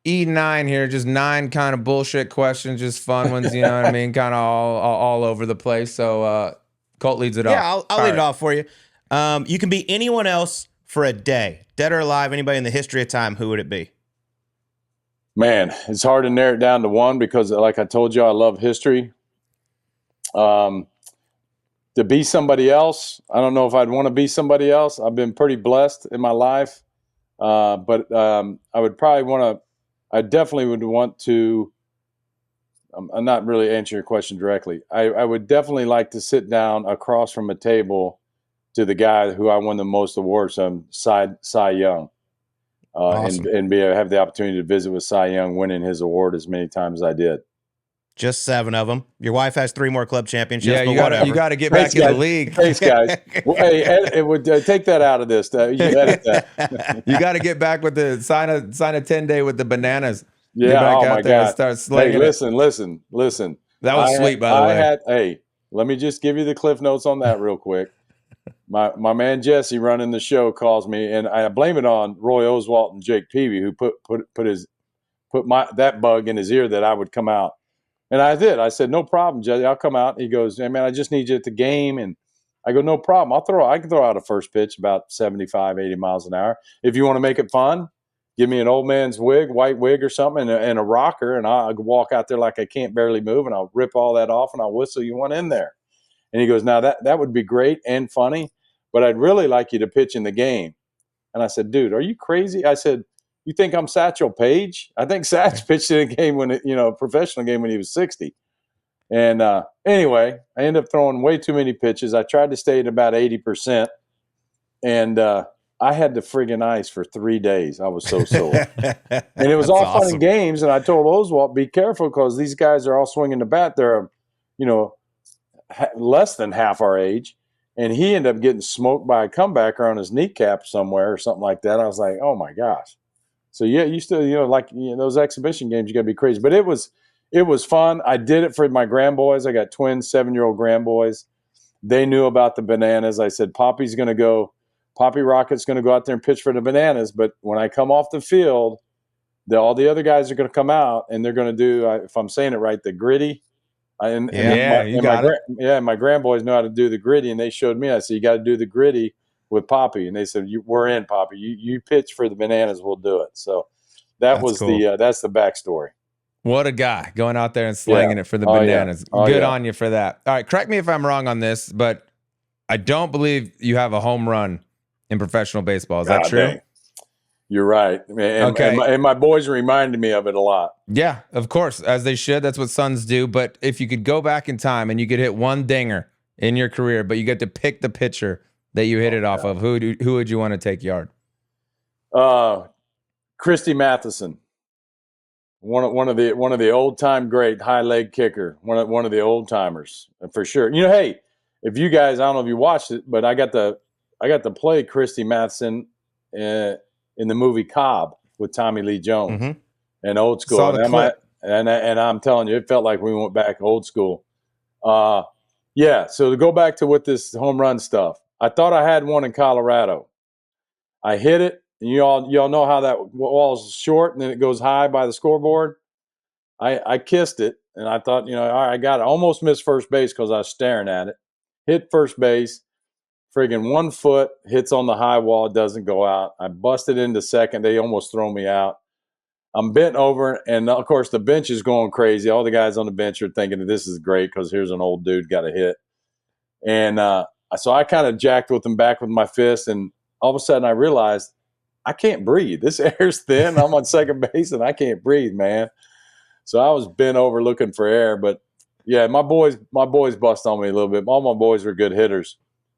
E9 here, just 9 kind of bullshit questions, just fun ones, you know what I mean? Kind of all over the place. So Colt leads it off. Yeah, I'll lead it off for you. You can be anyone else for a day, dead or alive, anybody in the history of time. Who would it be? Man, it's hard to narrow it down to one because, like I told you, I love history. To be somebody else, I don't know if I'd want to be somebody else. I've been pretty blessed in my life, but I would probably want to. I definitely would want to. I'm not really answering your question directly. I would definitely like to sit down across from a table to the guy who I won the most awards from, Cy Young. Awesome. And have the opportunity to visit with Cy Young, winning his award as many times as I did. Just 7 of them. Your wife has 3 more club championships. Yeah, but you got to get back in the league. Thanks, guys. Well, hey, it would take that out of this. You edit that. You got to get back with the sign a 10-day with the bananas. Yeah. Get back Oh out my there and God. start slinging. Hey, listen. That was sweet, by the way. Hey, let me just give you the cliff notes on that real quick. My man Jesse running the show calls me, and I blame it on Roy Oswalt and Jake Peavy, who put that bug in his ear that I would come out. And I did. I said, no problem, Jesse, I'll come out. He goes, hey, man, I just need you at the game. And I go, no problem. I can throw out a first pitch about 75, 80 miles an hour. If you want to make it fun, give me an old man's white wig or something, and a rocker, and I'll walk out there like I can't barely move, and I'll rip all that off, and I'll whistle you one in there. And he goes, now that would be great and funny, but I'd really like you to pitch in the game. And I said, dude, are you crazy? I said, you think I'm Satchel Paige? I think Satch pitched in a game professional game when he was 60. And anyway, I ended up throwing way too many pitches. I tried to stay at about 80%. And I had the friggin' ice for 3 days. I was so sore. And it was all awesome. fun and games. And I told Oswalt, be careful because these guys are all swinging the bat. They're, less than half our age. And he ended up getting smoked by a comebacker on his kneecap somewhere or something like that. I was like, oh my gosh. So yeah, you still, those exhibition games, you got to be crazy. But it was fun. I did it for my grandboys. I got twin 7-year-old grandboys. They knew about the bananas. I said, Poppy Rocket's going to go out there and pitch for the bananas. But when I come off the field, all the other guys are going to come out and they're going to do, if I'm saying it right, the gritty. My grandboys know how to do the gritty, and they showed me. I said, you got to do the gritty with Poppy, and they said, we're in, Poppy. You pitch for the bananas, we'll do it. So that's cool. That's the backstory. What a guy going out there and slinging it for the bananas. Good on you for that. All right, correct me if I'm wrong on this, but I don't believe you have a home run in professional baseball. Is that true? Dang. You're right. And my boys reminded me of it a lot. Yeah, of course, as they should. That's what sons do. But if you could go back in time and you could hit one dinger in your career, but you get to pick the pitcher that you hit it off of, who would you want to take yard? Christy Matheson, one of the old time great high leg kicker, one of the old timers for sure. Hey, if you guys, I don't know if you watched it, but I got to play Christy Matheson in the movie Cobb with Tommy Lee Jones and Old School. Saw the clip. And I'm telling you, it felt like we went back old school. So to go back to with this home run stuff, I thought I had one in Colorado. I hit it, and you all know how that wall's short and then it goes high by the scoreboard. I kissed it, and I thought, all right, I got it. Almost missed first base because I was staring at it. Hit first base. Friggin' 1 foot hits on the high wall, doesn't go out. I busted into second. They almost throw me out. I'm bent over, and of course the bench is going crazy. All the guys on the bench are thinking that this is great because here's an old dude got a hit. And so I kind of jacked with him back with my fist, and all of a sudden I realized I can't breathe. This air's thin. I'm on second base, and I can't breathe, man. So I was bent over looking for air. But yeah, my boys bust on me a little bit. All my boys were good hitters.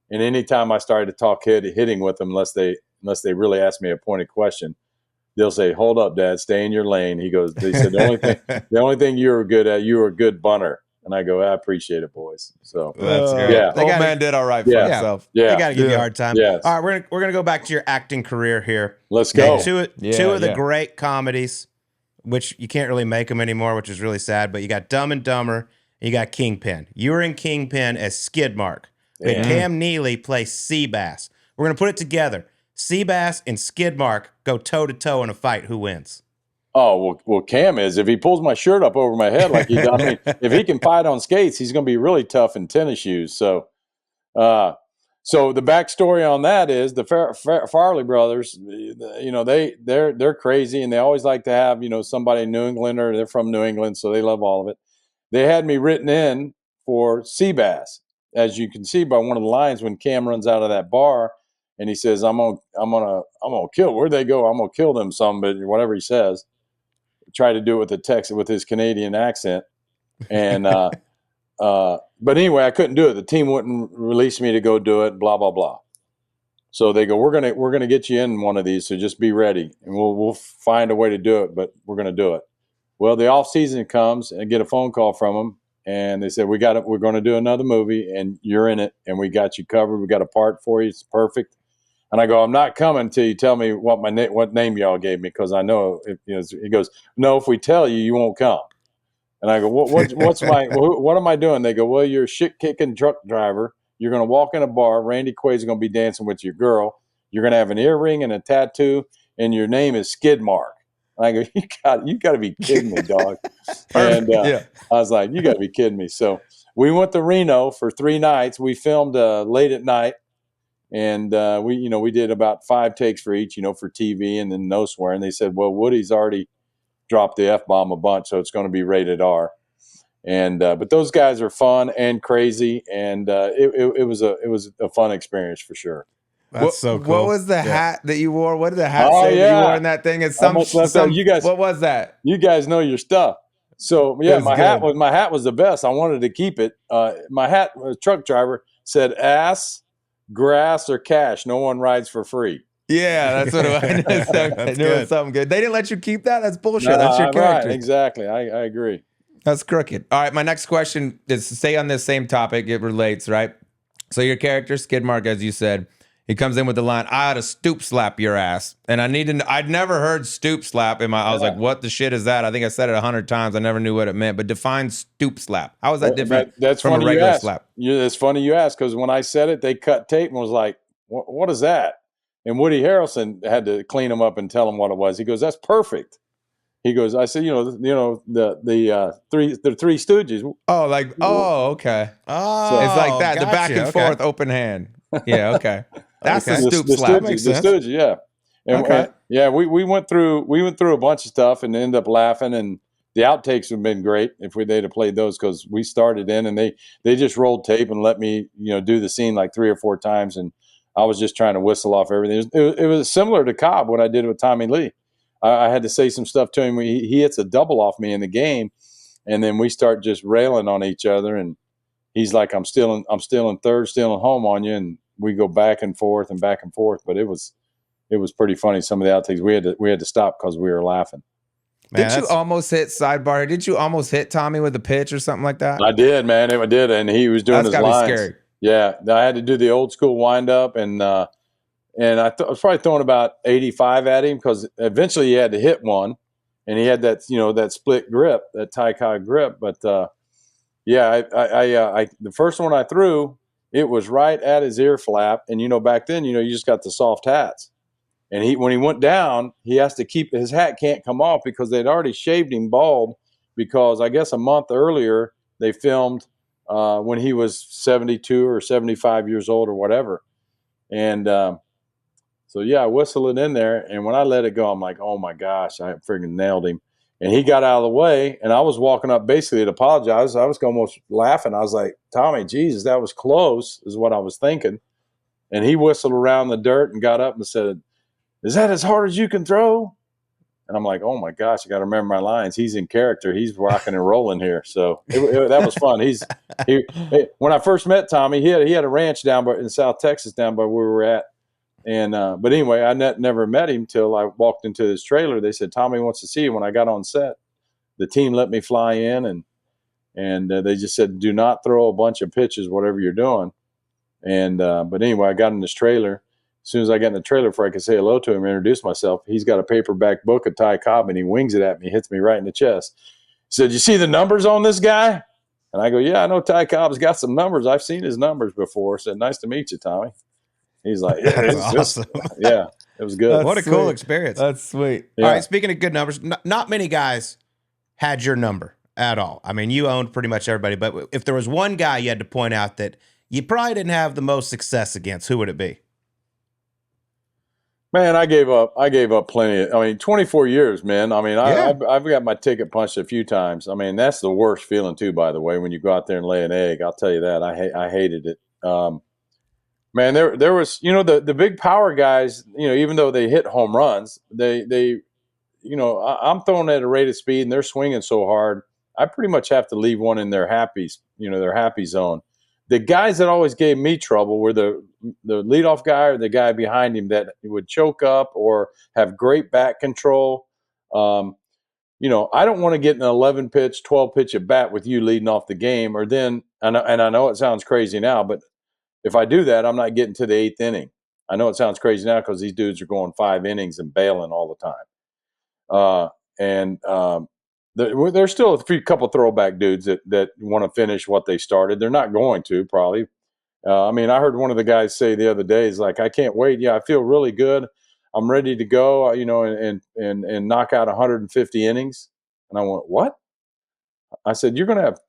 And anytime I started to talk hitting with them, unless they really ask me a pointed question, they'll say, "Hold up, Dad, stay in your lane." They said the only thing you were good at, you were a good bunter. And I go, I appreciate it, boys. So that's good. Yeah, old man did all right for himself. Yeah, they got to give you a hard time. Yes. All right, we're gonna go back to your acting career here. Let's go. Two of the great comedies, which you can't really make them anymore, which is really sad. But you got Dumb and Dumber, and you got Kingpin. You were in Kingpin as Skidmark. But Cam Neely plays Seabass. We're going to put it together. Seabass and Skidmark go toe-to-toe in a fight. Who wins? Oh, well, Cam is. If he pulls my shirt up over my head like he does, I mean, if he can fight on skates, he's going to be really tough in tennis shoes. So, so the backstory on that is the Farley brothers, you know, they're crazy, and they always like to have, you know, somebody in New England, or they're from New England, so they love all of it. They had me written in for sea bass, as you can see by one of the lines when Cam runs out of that bar, and he says, "I'm gonna kill." Where'd they go? I'm gonna kill them. But whatever he says. Try to do it with the text with his Canadian accent, and but anyway, I couldn't do it. The team wouldn't release me to go do it. Blah blah blah. So they go, we're gonna get you in one of these, so just be ready, and we'll find a way to do it, but we're gonna do it. Well, the off season comes, and I get a phone call from them, and they said, we're going to do another movie, and you're in it, and we got you covered. We got a part for you. It's perfect. And I go, I'm not coming until you tell me what what name y'all gave me, because I know if, you know. He goes, no, if we tell you, you won't come. And I go, what's what am I doing? They go, well, you're a shit kicking truck driver. You're going to walk in a bar. Randy Quaid's going to be dancing with your girl. You're going to have an earring and a tattoo, and your name is Skidmark. And I go, you got to be kidding me, dog. And I was like, you got to be kidding me. So we went to Reno for 3 nights. We filmed late at night. And we did about 5 takes for each, for TV, and then no swearing. They said, well, Woody's already dropped the F-bomb a bunch, so it's going to be rated R. And but those guys are fun and crazy, and it was a fun experience for sure. That's so cool. What was the hat that you wore? What did the hat say that you wore in that thing? It's some you guys. What was that? You guys know your stuff. So yeah, my hat was the best. I wanted to keep it. My hat, truck driver, said ass, grass, or cash. No one rides for free. Yeah, that's what I knew. It was something good. They didn't let you keep that? That's bullshit. That's your character. Right, exactly. I agree. That's crooked. All right, my next question is to stay on this same topic. It relates, right? So your character, Skidmark, as you said, he comes in with the line, I ought to stoop slap your ass. And I'd never heard stoop slap I was like, what the shit is that? I think I said it 100 times. I never knew what it meant. But define stoop slap. How is that different from a regular slap? It's funny you ask, because when I said it, they cut tape and was like, what is that? And Woody Harrelson had to clean him up and tell him what it was. He goes, that's perfect. He goes, I said, the three Stooges. Okay. Oh, it's like that. Gotcha. The back and forth open hand. Yeah, okay. That's the stoop slap. The Stooges, yeah. And we went through a bunch of stuff and ended up laughing, and the outtakes have been great if they'd have played those, because we started in and they just rolled tape and let me do the scene like 3 or 4 times, and I was just trying to whistle off everything. It was similar to Cobb, what I did with Tommy Lee. I had to say some stuff to him. He hits a double off me in the game, and then we start just railing on each other, and he's like, I'm still in third, still in home on you, and we go back and forth. But it was pretty funny. Some of the outtakes we had to stop because we were laughing. Man, did you almost hit sidebar? Did you almost hit Tommy with a pitch or something like that? I did, man. I did, and he was doing his lines. Be scary. Yeah, I had to do the old school wind up, and I was probably throwing about 85 at him, because eventually he had to hit one, and he had that that split grip, that Ty Cobb grip. But I the first one I threw, it was right at his ear flap, and back then you just got the soft hats, and when he went down, he has to keep his hat, can't come off, because they'd already shaved him bald, because I guess a month earlier they filmed when he was 72 or 75 years old or whatever, and so I whistled it in there, and when I let it go, I'm like, oh my gosh, I freaking nailed him. And he got out of the way, and I was walking up basically to apologize. I was almost laughing. I was like, Tommy, Jesus, that was close, is what I was thinking. And he whistled around the dirt and got up and said, is that as hard as you can throw? And I'm like, oh my gosh, I got to remember my lines. He's in character. He's rocking and rolling here. So that was fun. When I first met Tommy, he had a ranch down in South Texas, down by where we were at. And but anyway, I never met him till I walked into his trailer. They said, Tommy wants to see you. When I got on set, the team let me fly in, and they just said, do not throw a bunch of pitches, whatever you're doing. And but anyway, I got in this trailer. As soon as I got in the trailer, before I could say hello to him and introduce myself, he's got a paperback book of Ty Cobb, and he wings it at me, hits me right in the chest. He said, you see the numbers on this guy? And I go, yeah, I know Ty Cobb's got some numbers. I've seen his numbers before. I said, nice to meet you, Tommy. He's like, yeah, that's awesome. Yeah. It was good. What a cool experience. That's sweet. Yeah. All right, speaking of good numbers, not many guys had your number at all. I mean, you owned pretty much everybody, but if there was one guy you had to point out that you probably didn't have the most success against, who would it be? Man, I gave up plenty. 24 years, man. I mean, I've got my ticket punched a few times. I mean, that's the worst feeling too, by the way, when you go out there and lay an egg. I'll tell you that. I hated it. Man, there was, the big power guys, even though they hit home runs, they I'm throwing at a rate of speed and they're swinging so hard. I pretty much have to leave one in their happy zone. The guys that always gave me trouble were the leadoff guy or the guy behind him that would choke up or have great bat control. I don't want to get an 11 pitch, 12 pitch at bat with you leading off the game, or then, and I know it sounds crazy now, but if I do that, I'm not getting to the 8th inning. I know it sounds crazy now because these dudes are going 5 innings and bailing all the time. There's still a couple throwback dudes that want to finish what they started. They're not going to probably. I heard one of the guys say the other day, is like, I can't wait. Yeah, I feel really good. I'm ready to go, and knock out 150 innings. And I went, what? I said, you're going to have,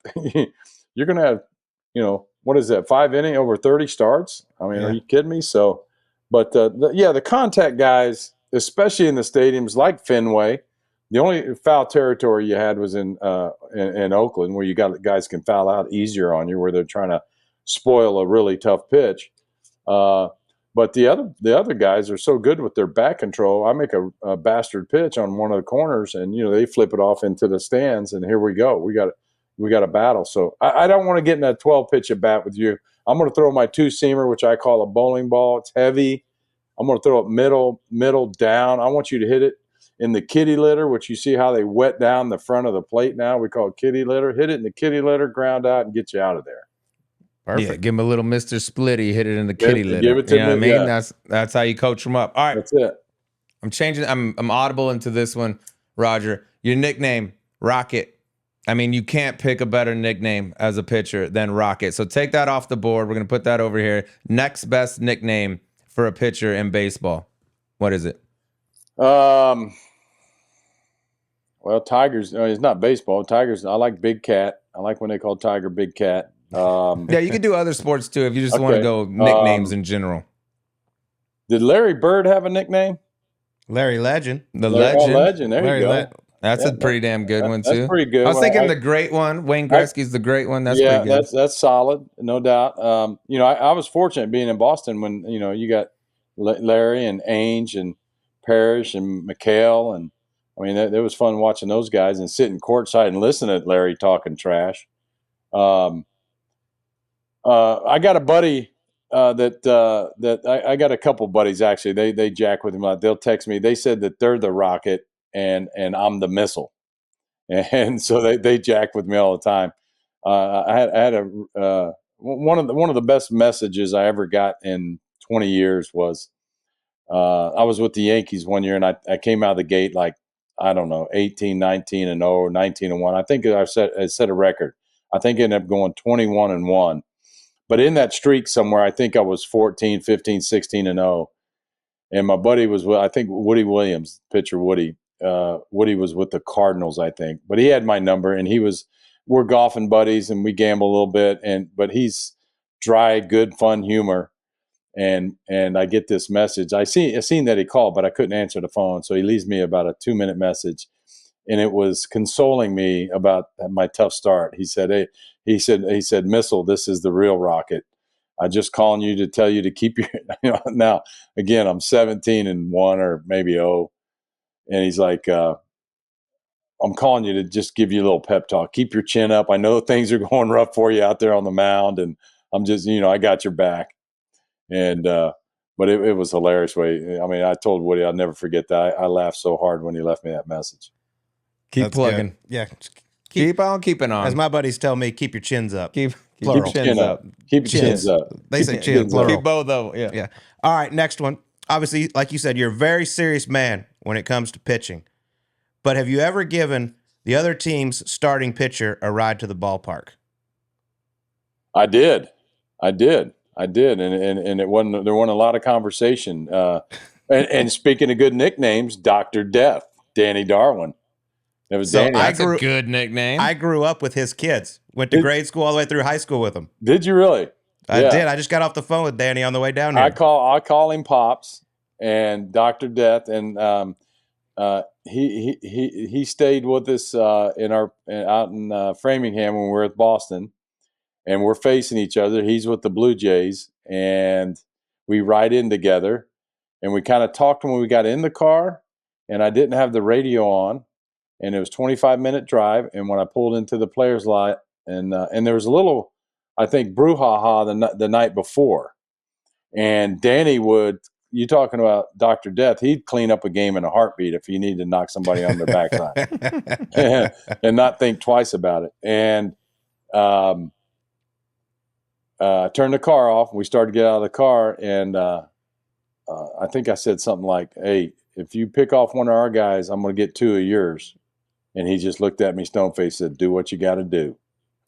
what is that? 5 inning over 30 starts. Are you kidding me? So, but the contact guys, especially in the stadiums like Fenway, the only foul territory you had was in Oakland, where you got guys can foul out easier on you, where they're trying to spoil a really tough pitch. But the other guys are so good with their bat control. I make a bastard pitch on one of the corners, and they flip it off into the stands, and here we go. We got a battle. So I don't want to get in that 12 pitch at bat with you. I'm going to throw my 2-seamer, which I call a bowling ball. It's heavy. I'm going to throw it middle down. I want you to hit it in the kitty litter, which you see how they wet down the front of the plate now. We call it kitty litter. Hit it in the kitty litter, ground out, and get you out of there. Perfect. Yeah, give him a little Mr. Splitty, hit it in the kitty litter. Give it to me. Yeah. That's how you coach them up. All right. That's it. I'm changing. I'm audible into this one, Roger. Your nickname, Rocket. You can't pick a better nickname as a pitcher than Rocket. So take that off the board. We're going to put that over here. Next best nickname for a pitcher in baseball. What is it? Well, Tigers. It's not baseball. Tigers. I like Big Cat. I like when they call Tiger Big Cat. Yeah, you can do other sports too if you just want to go nicknames in general. Did Larry Bird have a nickname? Larry Legend. Legend. There you go. That's a pretty damn good one too. That's pretty good. I was thinking the great one. Wayne Gretzky's the great one. That's pretty good. That's solid, no doubt. I was fortunate being in Boston when you got Larry and Ainge and Parrish and McHale, and it was fun watching those guys and sitting courtside and listening to Larry talking trash. I got a buddy that I got a couple buddies actually. They jack with him. They'll text me. They said that they're the Rocket and I'm the Missile, and so they jack with me all the time. I had one of the best messages I ever got in 20 years was I was with the Yankees one year, and I came out of the gate like, I don't know, 18, 19 and 0, or 19 and 1. I think I set a record. I think I ended up going 21 and 1. But in that streak somewhere, I think I was 14, 15, 16 and 0. And my buddy was with, I think, Woody Williams, pitcher Woody. Woody was with the Cardinals, I think. But he had my number, and we're golfing buddies, and we gamble a little bit. But he's dry, good, fun humor. And I get this message. I seen that he called, but I couldn't answer the phone. So he leaves me about a 2-minute message, and it was consoling me about my tough start. He said, "Hey," he said, "Missile, this is the real Rocket. I just calling you to tell you to keep your." Now again, I'm 17 and 1 or maybe 0, and he's like, "I'm calling you to just give you a little pep talk. Keep your chin up. I know things are going rough for you out there on the mound, and I'm just, I got your back." And but it was hilarious way. I told Woody I'll never forget that. I laughed so hard when he left me that message. Keep plugging. Good. Yeah. Keep on keeping on. As my buddies tell me, keep your chins up. Keep Plural. chins up. Keep your chins up. They say chin, plural. Keep both of them. Yeah. All right, next one. Obviously, like you said, you're a very serious man when it comes to pitching. But have you ever given the other team's starting pitcher a ride to the ballpark? I did. And it wasn't. There wasn't a lot of conversation. And speaking of good nicknames, Dr. Death, Danny Darwin. It was So Danny. That's a good nickname. I grew up with his kids. Went to grade school all the way through high school with him. Did you really? I did. I just got off the phone with Danny on the way down here. I call him Pops and Dr. Death, and he stayed with us out in Framingham when we were at Boston, and we're facing each other. He's with the Blue Jays, and we ride in together, and we kind of talked when we got in the car, and I didn't have the radio on, and it was 25-minute drive, and when I pulled into the players' lot, and there was a little, I think, brouhaha the night before, and Danny would. You talking about Dr. Death? He'd clean up a game in a heartbeat if he needed to knock somebody on their backside, and not think twice about it. And turned the car off. We started to get out of the car, and I think I said something like, "Hey, if you pick off one of our guys, I'm going to get 2 of yours." And he just looked at me stone-faced, said, "Do what you got to do."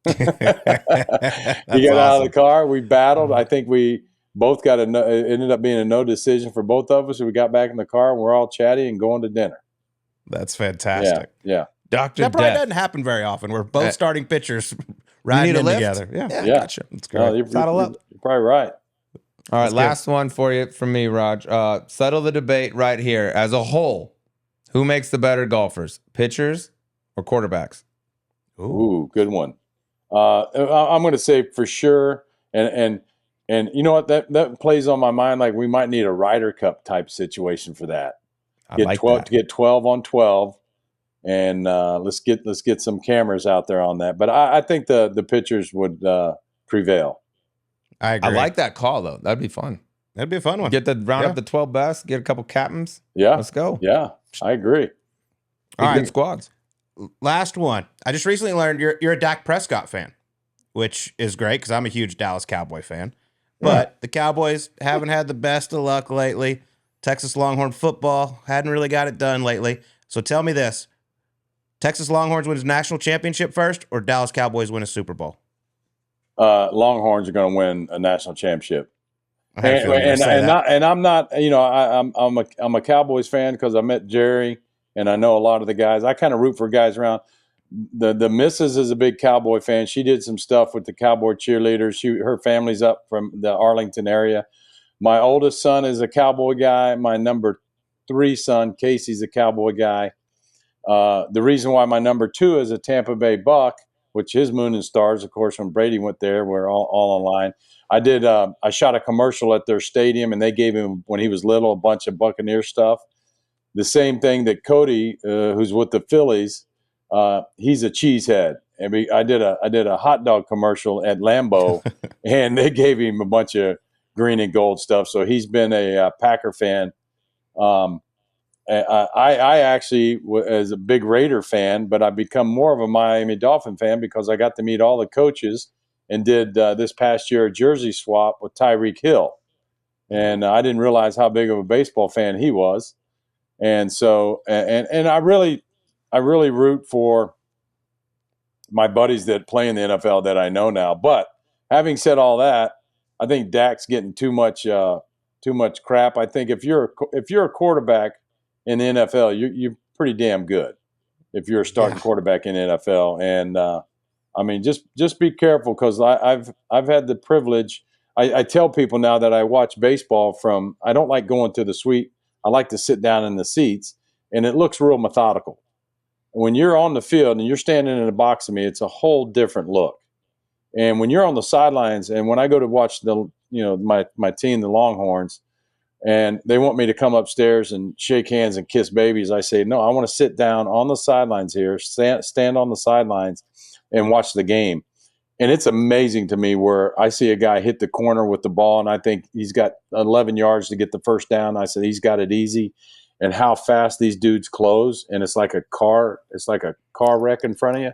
He got out of the car. We battled. I think we both got it ended up being a no decision for both of us. We got back in the car, and we're all chatty and going to dinner. That's fantastic. Yeah. Dr. That probably Death. doesn't happen very often. We're both starting pitchers You riding need a in lift? together. Yeah. Gotcha. That's great. No, you're probably right. All right, That's last one for you from me, Raj. Settle the debate right here. As a whole, who makes the better golfers, pitchers or quarterbacks? Ooh, good one. I'm going to say for sure, and you know what, that plays on my mind. Like we might need a Ryder Cup type situation for that. Get 12 on 12, and let's get some cameras out there on that. But I think the pitchers would prevail. I agree. I like that call though. That'd be fun. That'd be a fun one. Get the round up the 12 best. Get a couple captains. Yeah, Let's go. Yeah, I agree. All right, right. good squads. Last one. I just recently learned you're a Dak Prescott fan, which is great because I'm a huge Dallas Cowboy fan. But the Cowboys haven't had the best of luck lately. Texas Longhorn football hadn't really got it done lately. So tell me this. Texas Longhorns win a national championship first, or Dallas Cowboys win a Super Bowl? Longhorns are going to win a national championship. I had a feeling you were gonna say that. And I'm not, I'm a Cowboys fan because I met Jerry and I know a lot of the guys. I kind of root for guys around. The missus is a big Cowboy fan. She did some stuff with the Cowboy cheerleaders. Her family's up from the Arlington area. My oldest son is a Cowboy guy. My number 3 son, Casey's a Cowboy guy. The reason why my number 2 is a Tampa Bay Buck, which his Moon and Stars, of course, when Brady went there, we're all online. I shot a commercial at their stadium, and they gave him, when he was little, a bunch of Buccaneer stuff. The same thing that Cody, who's with the Phillies, he's a cheesehead. And I did a hot dog commercial at Lambeau, and they gave him a bunch of green and gold stuff. So he's been a Packer fan. I actually was a big Raider fan, but I've become more of a Miami Dolphin fan because I got to meet all the coaches and did this past year a jersey swap with Tyreek Hill. And I didn't realize how big of a baseball fan he was. And so, and I really root for my buddies that play in the NFL that I know now. But having said all that, I think Dak's getting too much crap. I think if you're a quarterback in the NFL, you're pretty damn good if you're a starting quarterback in the NFL. And I mean, just be careful because I've had the privilege. I tell people now that I watch baseball I don't like going to the suite. I like to sit down in the seats, and it looks real methodical. When you're on the field and you're standing in a box of me, it's a whole different look. And when you're on the sidelines, and when I go to watch my team, the Longhorns, and they want me to come upstairs and shake hands and kiss babies, I say, no, I want to sit down on the sidelines here, stand on the sidelines and watch the game. And it's amazing to me where I see a guy hit the corner with the ball, and I think he's got 11 yards to get the first down. I said, he's got it easy. And how fast these dudes close, and it's like a car wreck in front of you.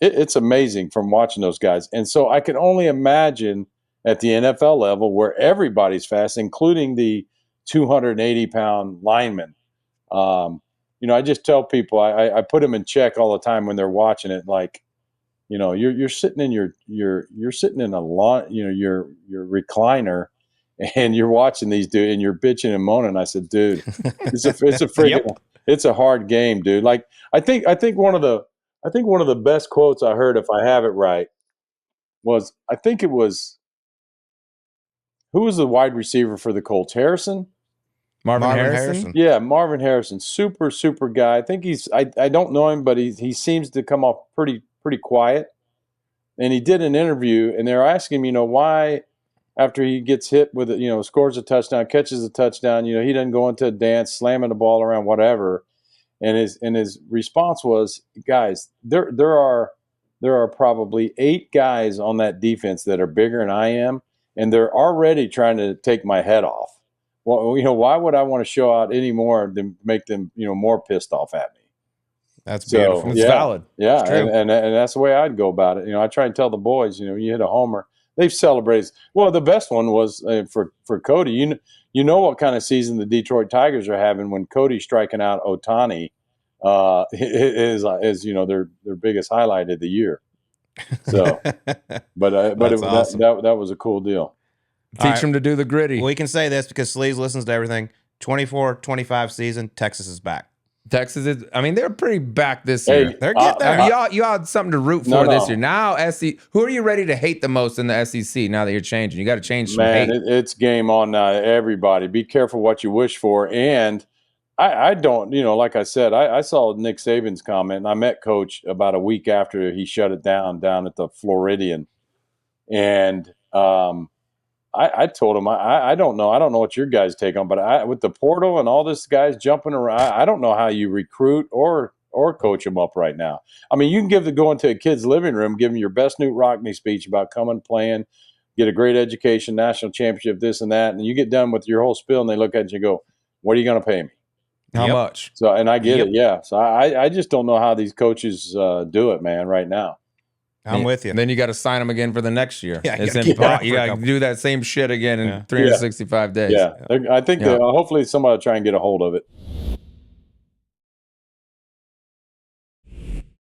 It's amazing from watching those guys. And so I can only imagine at the NFL level where everybody's fast, including the 280-pound linemen. I just tell people, I put them in check all the time when they're watching it. Like, you're sitting in you're sitting in a lot, your recliner, and you're watching these dude, and you're bitching and moaning. I said, dude, it's a freaking, it's a hard game, dude. Like I think one of the best quotes I heard, if I have it right, was who was the wide receiver for the Colts? Harrison. Marvin Harrison? Yeah, Marvin Harrison, super guy. I think I don't know him, but he seems to come off pretty quiet. And he did an interview, and they're asking him, why after he gets hit with it, scores a touchdown, catches a touchdown, he doesn't go into a dance, slamming the ball around, whatever. And his response was, guys, there are probably 8 guys on that defense that are bigger than I am, and they're already trying to take my head off. Well, why would I want to show out any more than make them, more pissed off at me? That's beautiful. It's valid. Yeah, and that's the way I'd go about it. I try and tell the boys, you hit a homer. They've celebrated. Well, the best one was for Cody. You know what kind of season the Detroit Tigers are having when Cody's striking out Ohtani is their biggest highlight of the year. So, but awesome. that was a cool deal. Teach them to do the gritty. We can say this because Sleeves listens to everything. 24-25 season, Texas is back. Texas is, they're pretty back this year. They're getting there. You had something to root for this year. Now, who are you ready to hate the most in the SEC now that you're changing? You got to change some hate. It's game on now, everybody. Be careful what you wish for. And I don't, like I said, I saw Nick Saban's comment, and I met Coach about a week after he shut it down at the Floridian. And I told him, I don't know what your guys take on, but with the portal and all this guys jumping around, I don't know how you recruit or coach them up right now. You can go into a kid's living room, give them your best Newt Rockne speech about coming, playing, get a great education, national championship, this and that, and you get done with your whole spiel, and they look at you and go, "What are you going to pay me? How much?" So, and I get it, yeah. So I just don't know how these coaches do it, man, right now. I'm with you. And then you got to sign them again for the next year. Yeah, you got to do that same shit again in 365 days. Yeah, I think hopefully somebody will try and get a hold of it.